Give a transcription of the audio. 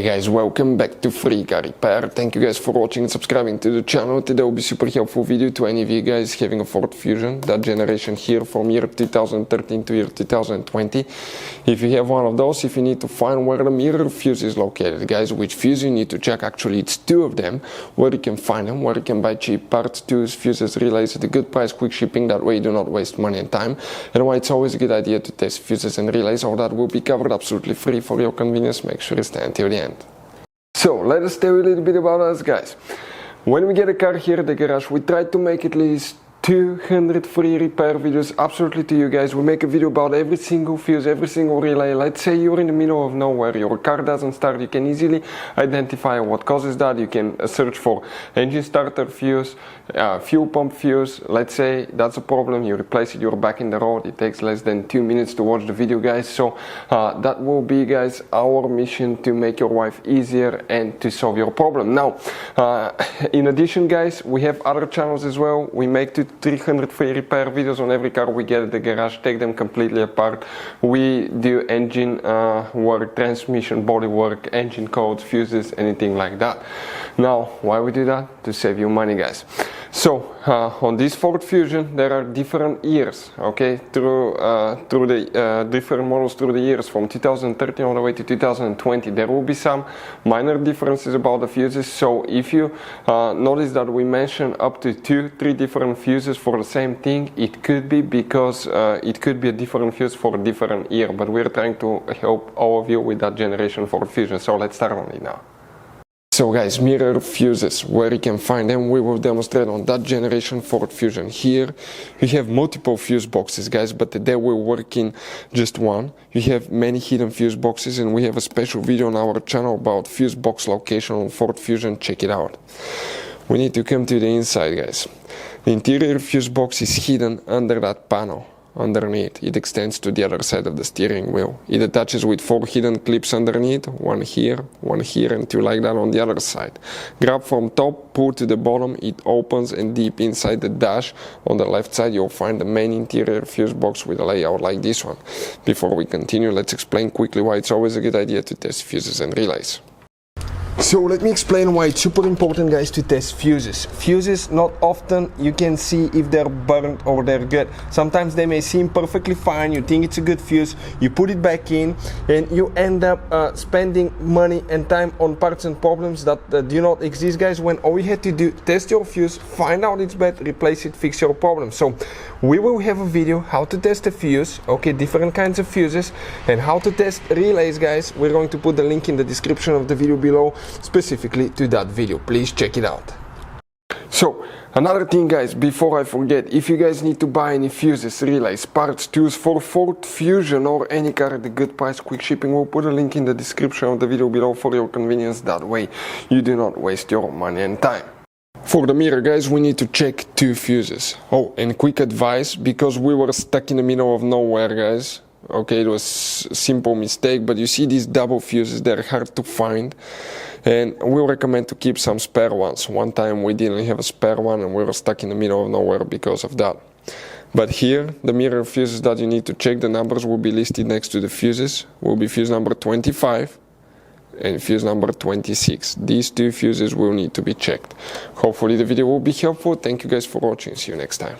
Hey guys, welcome back to Free Car Repair. Thank you guys for watching and subscribing to the channel. Today will be super helpful video to any of you guys having a Ford Fusion, that generation here from year 2013 to year 2020. If you have one of those, if you need to find where the mirror fuse is located, guys, which fuse you need to check, actually it's two of them, where you can find them, where you can buy cheap parts, tools, fuses, relays at a good price, quick shipping, that way you do not waste money and time, and why it's always a good idea to test fuses and relays. All that will be covered absolutely free for your convenience. Make sure you stay until the end. So let us tell you a little bit about us, guys. When we get a car here at the garage, we try to make at least 200 free repair videos absolutely to you guys. We make a video about every single fuse, every single relay. Let's say you're in the middle of nowhere, your car doesn't start, you can easily identify what causes that. You can search for engine starter fuse, fuel pump fuse. Let's say that's a problem, you replace it, you're back in the road. It takes less than 2 minutes to watch the video, guys. So that will be, guys, our mission to make your life easier and to solve your problem. Now, in addition, guys, we have other channels as well. We make 300 free repair videos on every car we get at the garage, take them completely apart. We do engine work, transmission, body work, engine codes, fuses, anything like that. Now, why we do that? To save you money, guys. So on this Ford Fusion there are different years, okay, through the different models through the years from 2013 all the way to 2020. There will be some minor differences about the fuses. So if you notice that we mention up to 2-3 different fuses for the same thing, it could be because it could be a different fuse for a different year, but we're trying to help all of you with that generation Ford Fusion. So let's start on it now. So guys, mirror fuses, where you can find them, we will demonstrate on that generation Ford Fusion. Here you have multiple fuse boxes, guys, but today we're working just one. You have many hidden fuse boxes, and we have a special video on our channel about fuse box location on Ford Fusion. Check it out. We need to come to the inside, guys. The interior fuse box is hidden under that panel. Underneath, it extends to the other side of the steering wheel. It attaches with 4 hidden clips underneath, one here, and 2 like that on the other side. Grab from top, pull to the bottom, it opens, and deep inside the dash on the left side you'll find the main interior fuse box with a layout like this one. Before we continue, let's explain quickly why it's always a good idea to test fuses and relays. So let me explain why it's super important, guys, to test fuses. Fuses, not often you can see if they're burnt or they're good. Sometimes they may seem perfectly fine, you think it's a good fuse, you put it back in, and you end up spending money and time on parts and problems that do not exist, guys, when all you had to do, test your fuse, find out it's bad, replace it, fix your problem. So we will have a video how to test a fuse, okay, different kinds of fuses, and how to test relays, guys. We're going to put the link in the description of the video below specifically to that video. Please check it out. So another thing, guys, before I forget, if you guys need to buy any fuses, relays, parts, tools for Ford Fusion or any car at a good price, quick shipping, we'll put a link in the description of the video below for your convenience. That way you do not waste your money and time. For the mirror, guys, we need to check 2 fuses. Oh, and quick advice, because we were stuck in the middle of nowhere, guys. Okay, it was a simple mistake, but you see these double fuses, they're hard to find, and we recommend to keep some spare ones. One time we didn't have a spare one and we were stuck in the middle of nowhere because of that. But here, the mirror fuses that you need to check, the numbers will be listed next to the fuses. Will be fuse number 25 and fuse number 26. These 2 fuses will need to be checked. Hopefully the video will be helpful. Thank you guys for watching. See you next time.